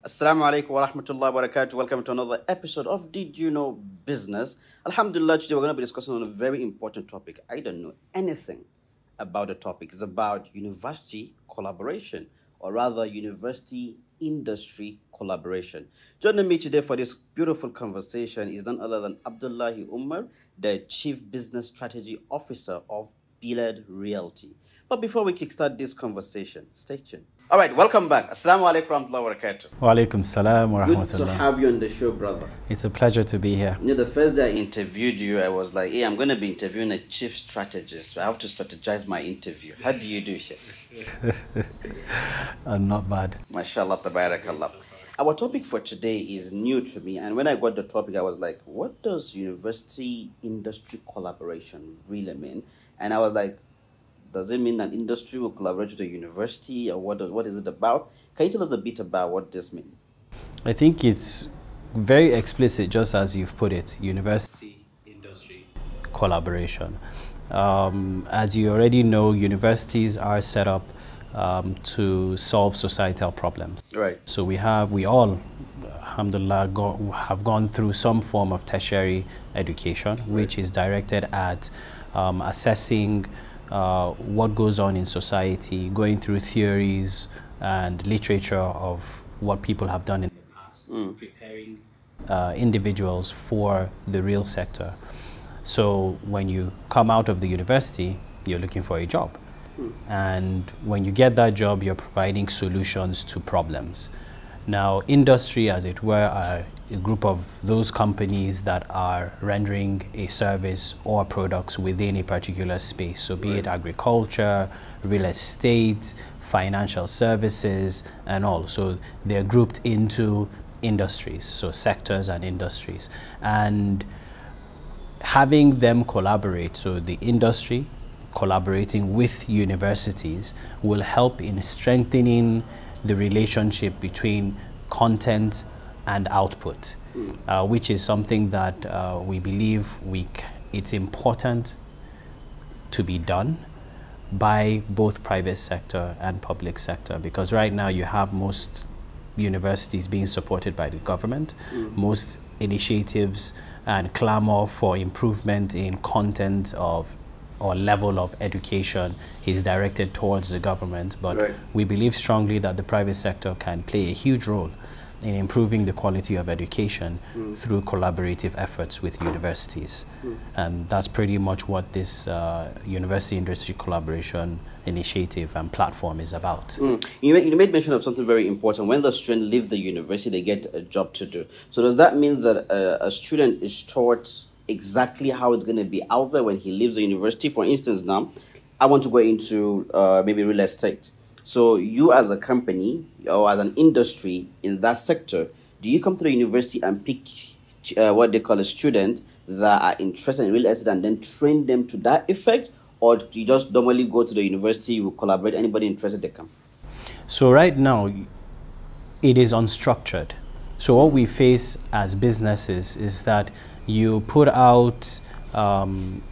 Assalamu alaikum wa rahmatullahi wa barakatuh. Welcome to another episode of Did You Know Business? Alhamdulillah, today we're going to be discussing on a very important topic. I don't know anything about the topic. It's about university collaboration, or rather, university industry collaboration. Joining me today for this beautiful conversation is none other than Abdullahi Umar, the Chief Business Strategy Officer of Bilad Realty. But before we kickstart this conversation, stay tuned. All right, welcome back. Assalamu alaikum wa rahmatullahi wa barakatuh. Wa alaikum salam wa Good rahmatullah. to have you on the show, brother. It's a pleasure to be here. You know, the first day I interviewed you, I was like, hey, I'm going to be interviewing a chief strategist. So I have to strategize my interview. How do you do, Sheikh? Not bad. MashaAllah, tabarakallah. Our topic for today is new to me. And when I got the topic, I was like, what does university industry collaboration really mean? And I was like, does it mean an industry will collaborate with a university, or what is it about? Can you tell us a bit about what this means? I think it's very explicit, just as you've put it, university industry collaboration. As you already know, universities are set up to solve societal problems. Right. So we all, alhamdulillah, have gone through some form of tertiary education, which is directed at assessing what goes on in society, going through theories and literature of what people have done in the past, preparing individuals for the real sector. So when you come out of the university, you're looking for a job. And when you get that job, you're providing solutions to problems. Now, industry, as it were, are a group of those companies that are rendering a service or products within a particular space. So be it agriculture, real estate, financial services, and all. So they're grouped into industries, so sectors and industries. And having them collaborate, so the industry collaborating with universities, will help in strengthening the relationship between content and output, which is something that we believe it's important to be done by both private sector and public sector, because right now you have most universities being supported by the government, most initiatives and clamor for improvement in content of or level of education is directed towards the government, but we believe strongly that the private sector can play a huge role in improving the quality of education through collaborative efforts with universities. And that's pretty much what this university industry collaboration initiative and platform is about. You made mention of something very important. When the student leave the university, they get a job to do. So does that mean that a student is taught exactly how it's going to be out there when he leaves the university? For instance, now, I want to go into maybe real estate. So you as a company or as an industry in that sector, do you come to the university and pick what they call a student that are interested in real estate and then train them to that effect? Or do you just normally go to the university, you collaborate, anybody interested, they come? So right now, it is unstructured. So what we face as businesses is that you put out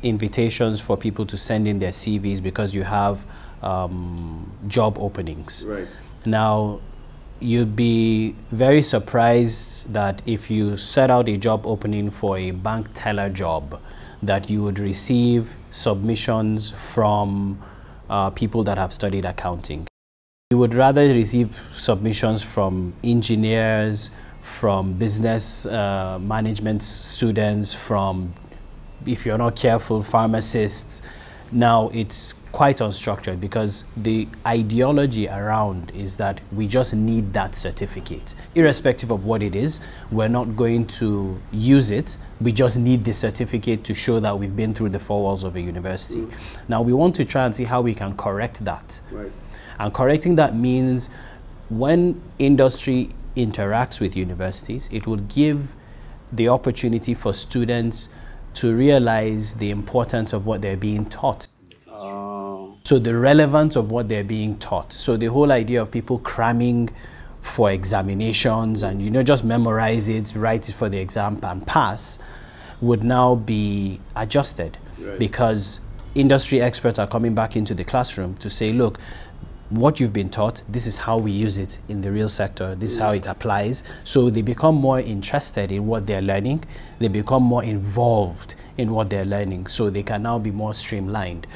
invitations for people to send in their CVs because you have job openings. Right. Now, you'd be very surprised that if you set out a job opening for a bank teller job, that you would receive submissions from people that have studied accounting. You would rather receive submissions from engineers, from business management students, from, if you're not careful, pharmacists. Now it's quite unstructured because the ideology around is that we just need that certificate. Irrespective of what it is, we're not going to use it. We just need the certificate to show that we've been through the four walls of a university. Now we want to try and see how we can correct that. Right. And correcting that means when industry interacts with universities, it will give the opportunity for students to realize the importance of what they're being taught. So the relevance of what they're being taught. So the whole idea of people cramming for examinations and just memorize it, write it for the exam and pass would now be adjusted, because industry experts are coming back into the classroom to say, look, what you've been taught, this is how we use it in the real sector, this is how it applies. So they become more interested in what they're learning, they become more involved in what they're learning, so they can now be more streamlined.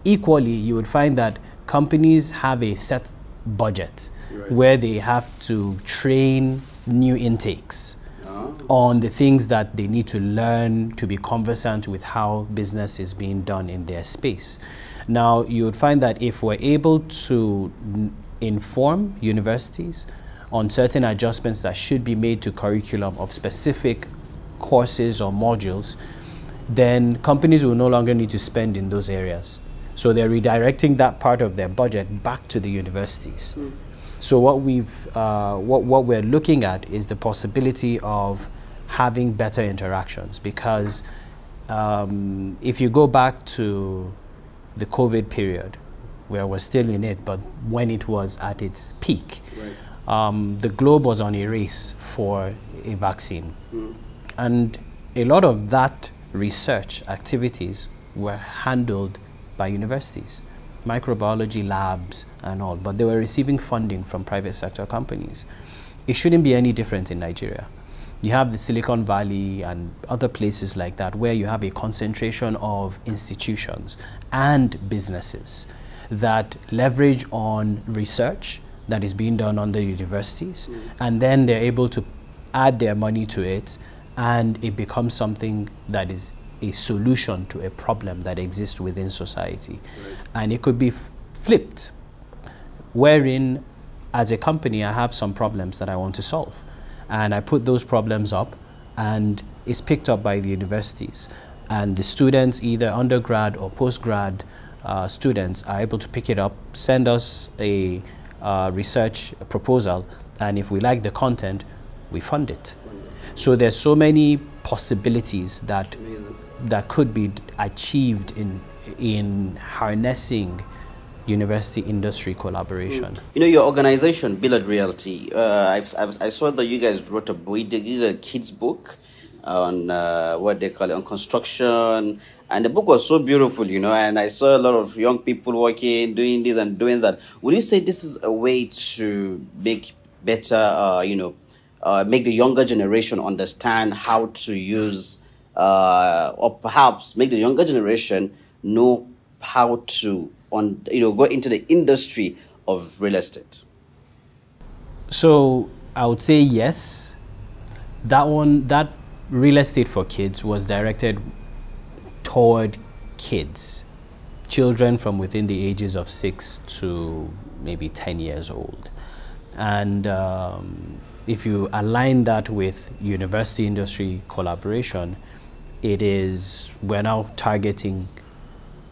Equally, you would find that companies have a set budget where they have to train new intakes on the things that they need to learn to be conversant with how business is being done in their space. Now, you would find that if we're able to inform universities on certain adjustments that should be made to curriculum of specific courses or modules, then companies will no longer need to spend in those areas. So they're redirecting that part of their budget back to the universities. So what we're looking at is the possibility of having better interactions, because if you go back to the COVID period, where we're still in it, but when it was at its peak, the globe was on a race for a vaccine. And a lot of that research activities were handled by universities, microbiology labs and all, but they were receiving funding from private sector companies. It shouldn't be any different in Nigeria. You have the Silicon Valley and other places like that where you have a concentration of institutions and businesses that leverage on research that is being done on the universities, and then they're able to add their money to it, and it becomes something that is a solution to a problem that exists within society. And it could be flipped, wherein as a company I have some problems that I want to solve, and I put those problems up, and it's picked up by the universities, and the students, either undergrad or postgrad students, are able to pick it up, send us a research proposal, and if we like the content, we fund it. So there's so many possibilities that could be achieved in harnessing university industry collaboration. You know, your organization, Billard Realty, I saw that you guys wrote a book, you did a kids book on what they call it, on construction, and the book was so beautiful, you know, and I saw a lot of young people working, doing this and doing that. Would you say this is a way to make better, make the younger generation understand how to use, or perhaps make the younger generation know how to go into the industry of real estate? So I would say yes. That real estate for kids was directed toward kids, children from within the ages of 6 to maybe 10 years old. And if you align that with university industry collaboration, we're now targeting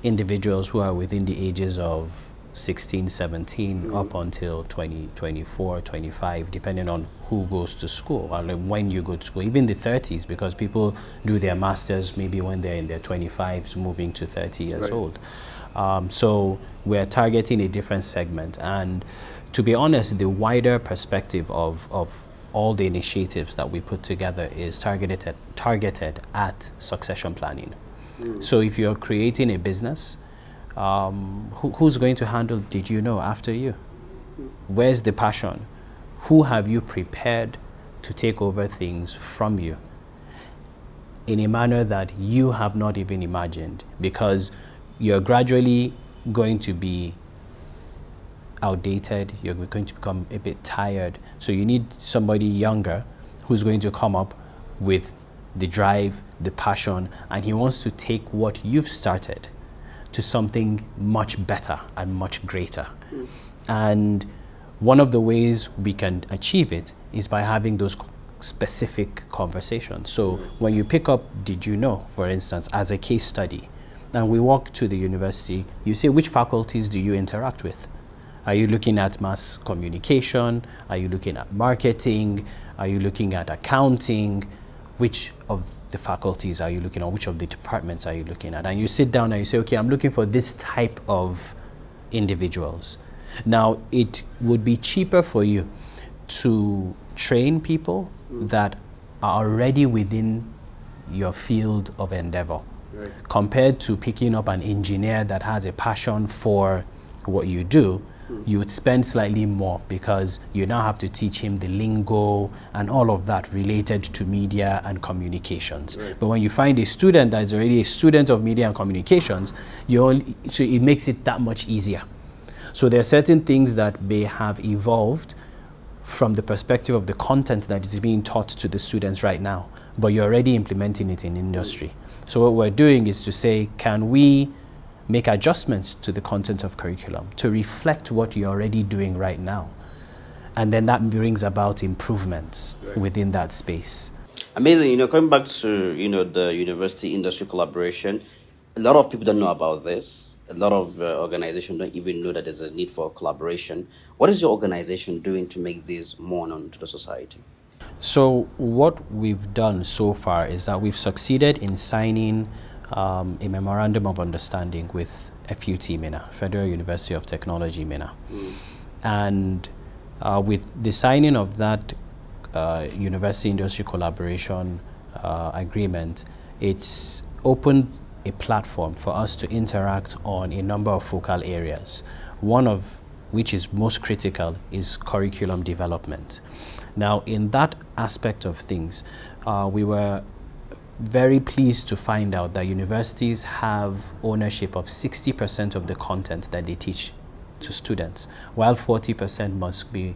individuals who are within the ages of 16, 17, up until 20, 24, 25, depending on who goes to school, or when you go to school, even the 30s, because people do their masters maybe when they're in their 25s, moving to 30 years old. So we're targeting a different segment. And to be honest, the wider perspective of all the initiatives that we put together is targeted at succession planning. So if you're creating a business, who's going to handle did you know after you? Where's the passion? Who have you prepared to take over things from you in a manner that you have not even imagined? Because you're gradually going to be outdated, you're going to become a bit tired. So you need somebody younger who's going to come up with the drive, the passion, and he wants to take what you've started to something much better and much greater. And one of the ways we can achieve it is by having those specific conversations. So when you pick up Did You Know, for instance, as a case study, and we walk to the university, you say, which faculties do you interact with? Are you looking at mass communication? Are you looking at marketing? Are you looking at accounting? Which of the faculties are you looking at? Which of the departments are you looking at? And you sit down and you say, okay, I'm looking for this type of individuals. Now, it would be cheaper for you to train people that are already within your field of endeavor, compared to picking up an engineer that has a passion for what you do, you would spend slightly more because you now have to teach him the lingo and all of that related to media and communications. Right. But when you find a student that is already a student of media and communications, so it makes it that much easier. So there are certain things that may have evolved from the perspective of the content that is being taught to the students right now, but you're already implementing it in industry. So what we're doing is to say, can we make adjustments to the content of curriculum to reflect what you're already doing right now? And then that brings about improvements within that space. Amazing. Coming back to, the university industry collaboration, a lot of people don't know about this. A lot of organizations don't even know that there's a need for collaboration. What is your organization doing to make this more known to the society? So what we've done so far is that we've succeeded in signing a memorandum of understanding with FUT Minna, Federal University of Technology Minna. And with the signing of that university industry collaboration agreement, it's opened a platform for us to interact on a number of focal areas, one of which is most critical is curriculum development. Now, in that aspect of things, we were very pleased to find out that universities have ownership of 60% of the content that they teach to students, while 40% must be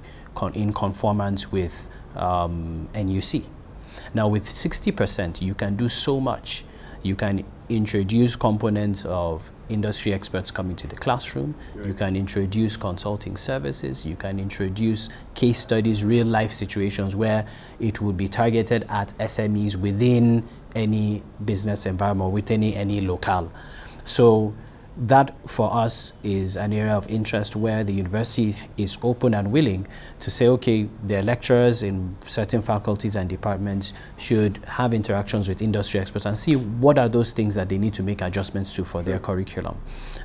in conformance with NUC. Now, with 60%, you can do so much. You can introduce components of industry experts coming to the classroom. Right. You can introduce consulting services. You can introduce case studies, real life situations where it would be targeted at SMEs within any business environment, within any locale. So that for us is an area of interest where the university is open and willing to say, okay, their lecturers in certain faculties and departments should have interactions with industry experts and see what are those things that they need to make adjustments to for their curriculum.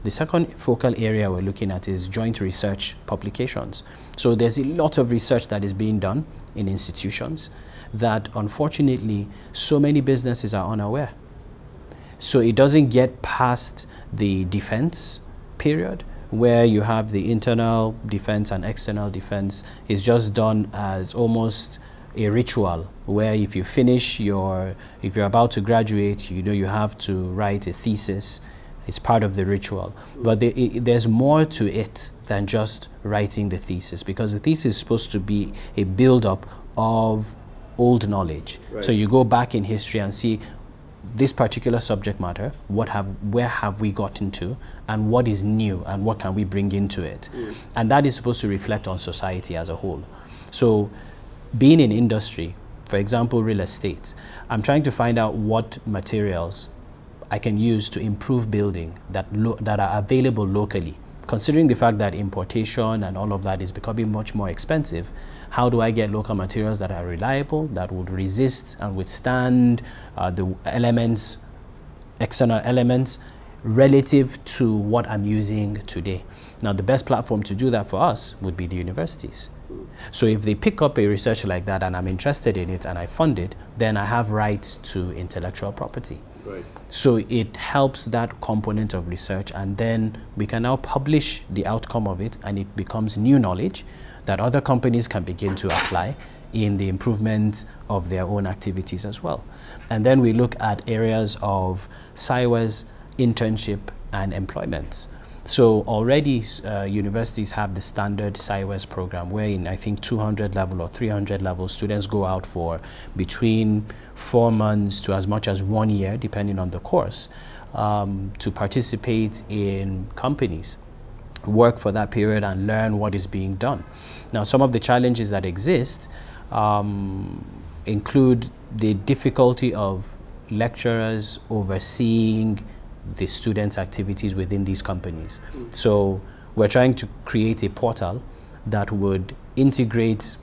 The second focal area we're looking at is joint research publications. So there's a lot of research that is being done in institutions that unfortunately so many businesses are unaware. So it doesn't get past the defense period where you have the internal defense and external defense. Is just done as almost a ritual where if you finish if you're about to graduate, you have to write a thesis. It's part of the ritual. But there's more to it than just writing the thesis, because the thesis is supposed to be a build-up of old knowledge. Right. So you go back in history and see this particular subject matter, where have we gotten to, and what is new, and what can we bring into it. And that is supposed to reflect on society as a whole. So being in industry, for example, real estate, I'm trying to find out what materials I can use to improve building that are available locally. Considering the fact that importation and all of that is becoming much more expensive, how do I get local materials that are reliable, that would resist and withstand the elements, external elements, relative to what I'm using today? Now, the best platform to do that for us would be the universities. So if they pick up a research like that and I'm interested in it and I fund it, then I have rights to intellectual property. Right. So it helps that component of research, and then we can now publish the outcome of it, and it becomes new knowledge that other companies can begin to apply in the improvement of their own activities as well. And then we look at areas of SIWES, internship, and employment. So already universities have the standard SIWES program, where in I think 200 level or 300 level, students go out for between 4 months to as much as 1 year, depending on the course, to participate in companies, work for that period and learn what is being done. Now, some of the challenges that exist include the difficulty of lecturers overseeing the students' activities within these companies. So we're trying to create a portal that would integrate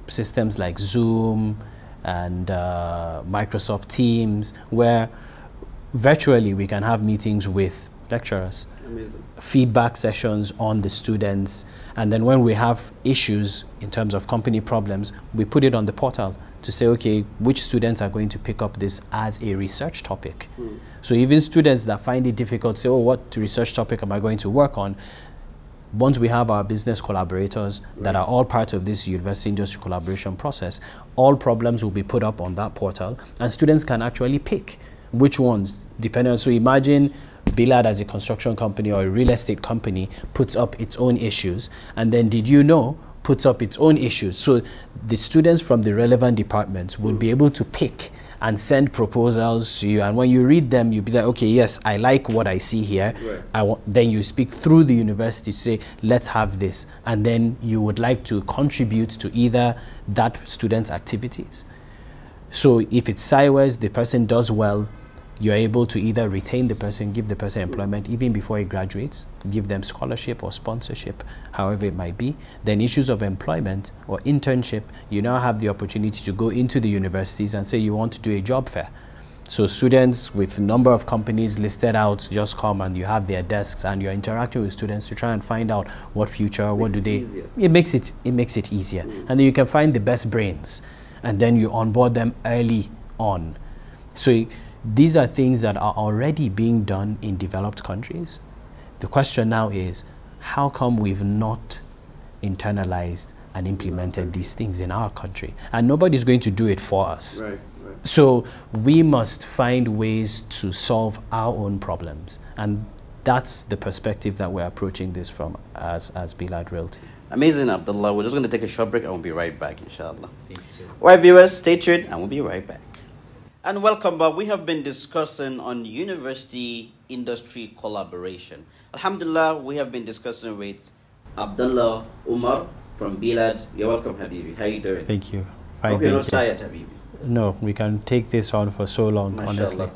systems like Zoom and Microsoft Teams, where virtually we can have meetings with lecturers. Amazing. Feedback sessions on the students, and then when we have issues in terms of company problems, we put it on the portal to say, okay, which students are going to pick up this as a research topic. So even students that find it difficult say, oh, what research topic am I going to work on? once we have our business collaborators that are all part of this university industry collaboration process, all problems will be put up on that portal, and students can actually pick which ones, depending on, so imagine Bilad as a construction company or a real estate company puts up its own issues, and then Did You Know puts up its own issues. So the students from the relevant departments would be able to pick and send proposals to you, and when you read them, you'll be like, okay, yes, I like what I see here. Then you speak through the university to say, let's have this, and then you would like to contribute to either that student's activities. So if it's sideways, the person does well, you're able to either retain the person, give the person employment even before he graduates, give them scholarship or sponsorship, however it might be. Then issues of employment or internship, you now have the opportunity to go into the universities and say you want to do a job fair. So students with a number of companies listed out just come, and you have their desks and you're interacting with students to try and find out what future, what do they, it makes it easier. And then you can find the best brains, and then you onboard them early on. So these are things that are already being done in developed countries. The question now is, how come we've not internalized and implemented these things in our country? And nobody's going to do it for us. So we must find ways to solve our own problems. And that's the perspective that we're approaching this from as Bilad Realty. Amazing, Abdullah. We're just going to take a short break and we'll be right back, inshallah. Thank you, sir. All right, viewers, stay tuned and we'll be right back. And welcome back. We have been discussing on university-industry collaboration. Alhamdulillah, we have been discussing with Abdullah Umar from Bilad. You're welcome, Habibi. How are you doing? Thank you. Hope you're not tired, Habibi. No, we can take this on for so long, honestly.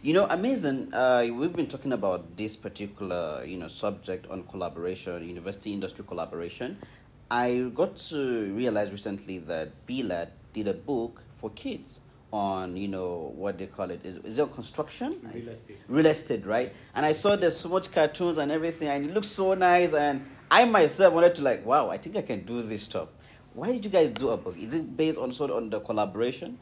You know, amazing. We've been talking about this particular, subject on collaboration, university-industry collaboration. I got to realize recently that Bilad did a book for kids on, what they call it. Is it construction? Real estate. Real estate, right? And I saw there's so much cartoons and everything, and it looks so nice. And I myself wanted to wow, I think I can do this stuff. Why did you guys do a book? Is it based on on the collaboration?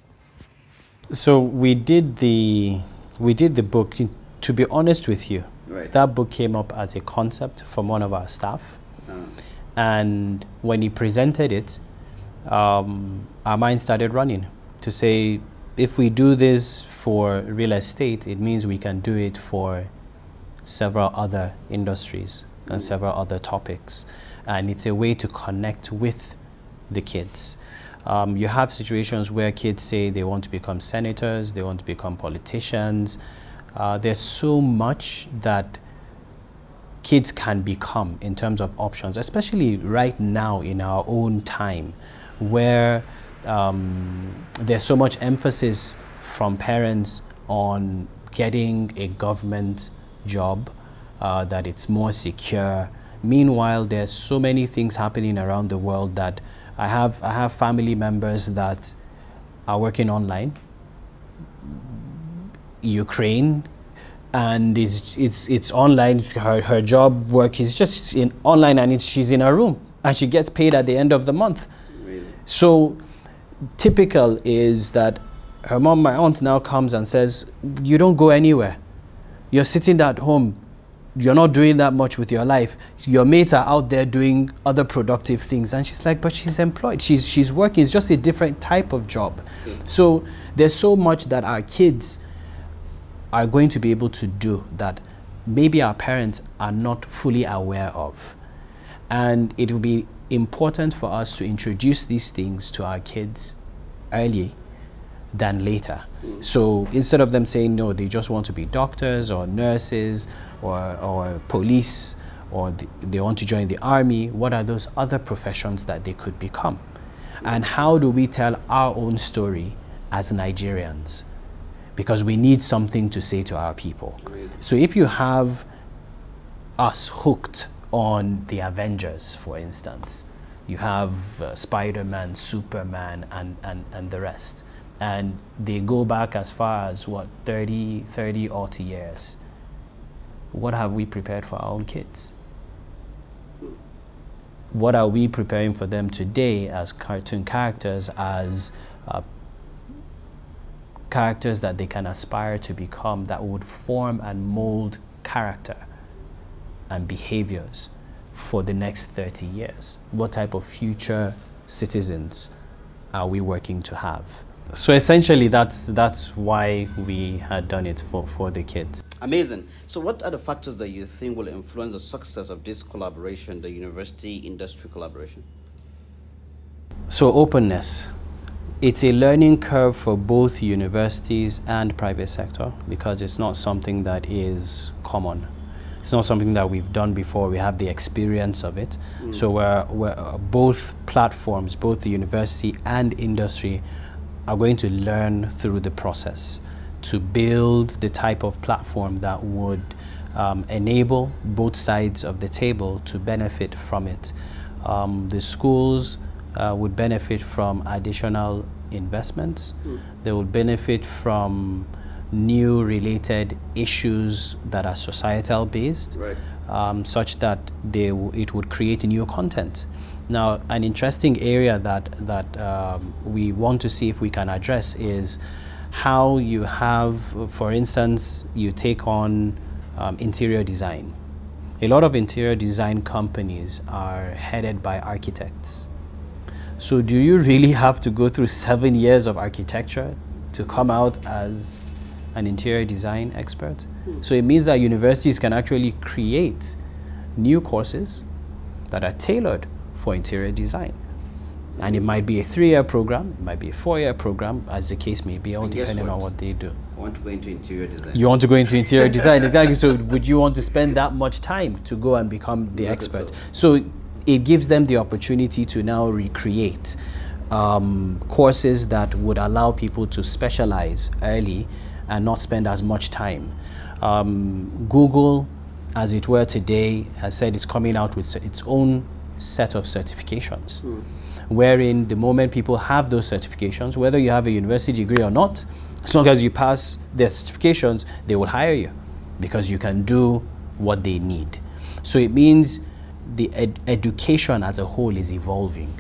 So we did the book. To be honest with you, that book came up as a concept from one of our staff, and when he presented it, our mind started running to say, if we do this for real estate, it means we can do it for several other industries and several other topics, and it's a way to connect with the kids. You have situations where kids say they want to become senators, they want to become politicians. There's so much that kids can become in terms of options, especially right now in our own time, where there's so much emphasis from parents on getting a government job, that it's more secure. Meanwhile, there's so many things happening around the world that I have family members that are working online, Ukraine, and it's online. Her job work is just online, and she's in her room, and she gets paid at the end of the month. Really? So typical is that her mom, my aunt, now comes and says, you don't go anywhere. You're sitting at home. You're not doing that much with your life. Your mates are out there doing other productive things. And she's like, but she's employed. She's working. It's just a different type of job. So there's so much that our kids are going to be able to do that maybe our parents are not fully aware of. And it will be important for us to introduce these things to our kids early than later. So instead of them saying, no, they just want to be doctors or nurses or police, or they want to join the army, what are those other professions that they could become? And how do we tell our own story as Nigerians? Because we need something to say to our people. So if you have us hooked on the Avengers, for instance, you have Spider-Man, Superman, and the rest. And they go back as far as, 30 odd years. What have we prepared for our own kids? What are we preparing for them today as cartoon characters, as characters that they can aspire to become, that would form and mold character? and behaviors for the next 30 years? What type of future citizens are we working to have? So essentially, that's why we had done it for the kids. Amazing. So what are the factors that you think will influence the success of this collaboration, the university-industry collaboration? So openness. It's a learning curve for both universities and private sector because it's not something that is common. It's not something that we've done before. We have the experience of it. So we're both platforms, both the university and industry, are going to learn through the process to build the type of platform that would enable both sides of the table to benefit from it. The schools would benefit from additional investments. They would benefit from new related issues that are societal based, right. Such that it would create new content. Now, an interesting area that we want to see if we can address is how you have, for instance, you take on interior design. A lot of interior design companies are headed by architects. So do you really have to go through 7 years of architecture to come out as an interior design expert? So it means that universities can actually create new courses that are tailored for interior design. And it might be a 3-year program, it might be a 4-year program, as the case may be, all depending on what they do. I want to go into interior design. You want to go into interior design, exactly. So would you want to spend that much time to go and become the expert? So it gives them the opportunity to now recreate courses that would allow people to specialize early and not spend as much time. Google, as it were today, has said it's coming out with its own set of certifications, wherein the moment people have those certifications, whether you have a university degree or not, as long as you pass their certifications, they will hire you because you can do what they need. So it means the education as a whole is evolving,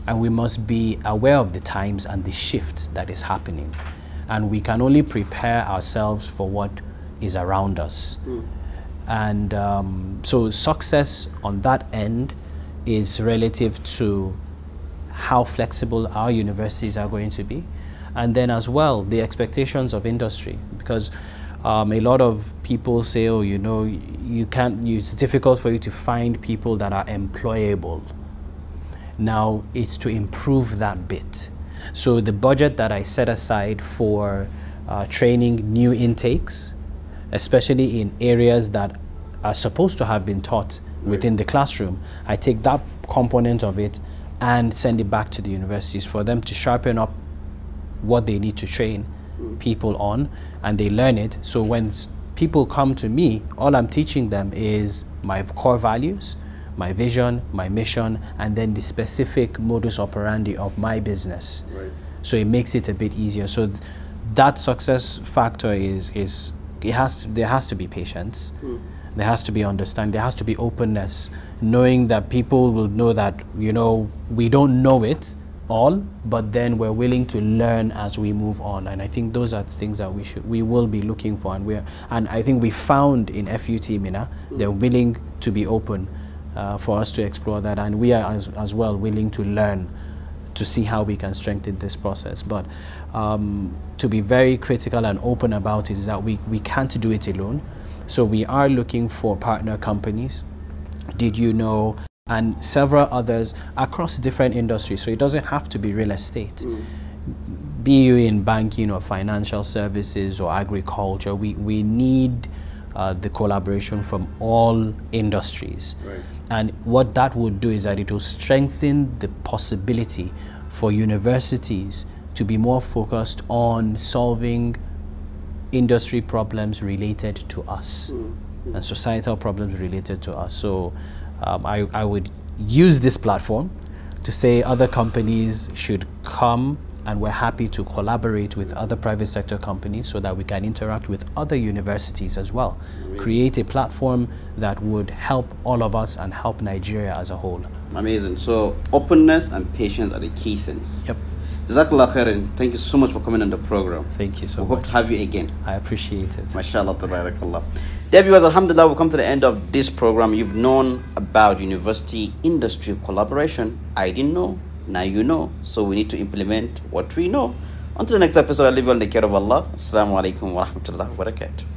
and we must be aware of the times and the shift that is happening, and we can only prepare ourselves for what is around us. And so success on that end is relative to how flexible our universities are going to be, and then as well the expectations of industry, because a lot of people say, oh, you know, it's difficult for you to find people that are employable. Now it's to improve that bit. So the budget that I set aside for training new intakes, especially in areas that are supposed to have been taught within the classroom, I take that component of it and send it back to the universities for them to sharpen up what they need to train people on, and they learn it. So when people come to me, all I'm teaching them is my core values, my vision, my mission, and then the specific modus operandi of my business. Right. So it makes it a bit easier. So that success factor there has to be patience. There has to be understanding, there has to be openness, knowing that people will know that, you know, we don't know it all, but then we're willing to learn as we move on. And I think those are the things that we will be looking for, and I think we found in FUT Mina, they're willing to be open for us to explore that, and we are as well willing to learn to see how we can strengthen this process. But to be very critical and open about it is that we can't do it alone. So we are looking for partner companies, Did You Know, and several others across different industries. So it doesn't have to be real estate. Be you in banking or financial services or agriculture, we need the collaboration from all industries. Right. And what that would do is that it will strengthen the possibility for universities to be more focused on solving industry problems related to us and societal problems related to us. So I would use this platform to say other companies should come, and we're happy to collaborate with other private sector companies so that we can interact with other universities as well. Really? Create a platform that would help all of us and help Nigeria as a whole. Amazing. So openness and patience are the key things. Yep. Jazakallah khairan. Thank you so much for coming on the program. Thank you so We much. hope to have you again. I appreciate it. MashaAllah, tabarakallah. Dear viewers, alhamdulillah, we've come to the end of this program. You've known about university industry collaboration. I didn't know. Now you know. So we need to implement what we know. Until the next episode, I leave you on the care of Allah. Assalamu alaikum wa rahmatullahi wa barakatuh.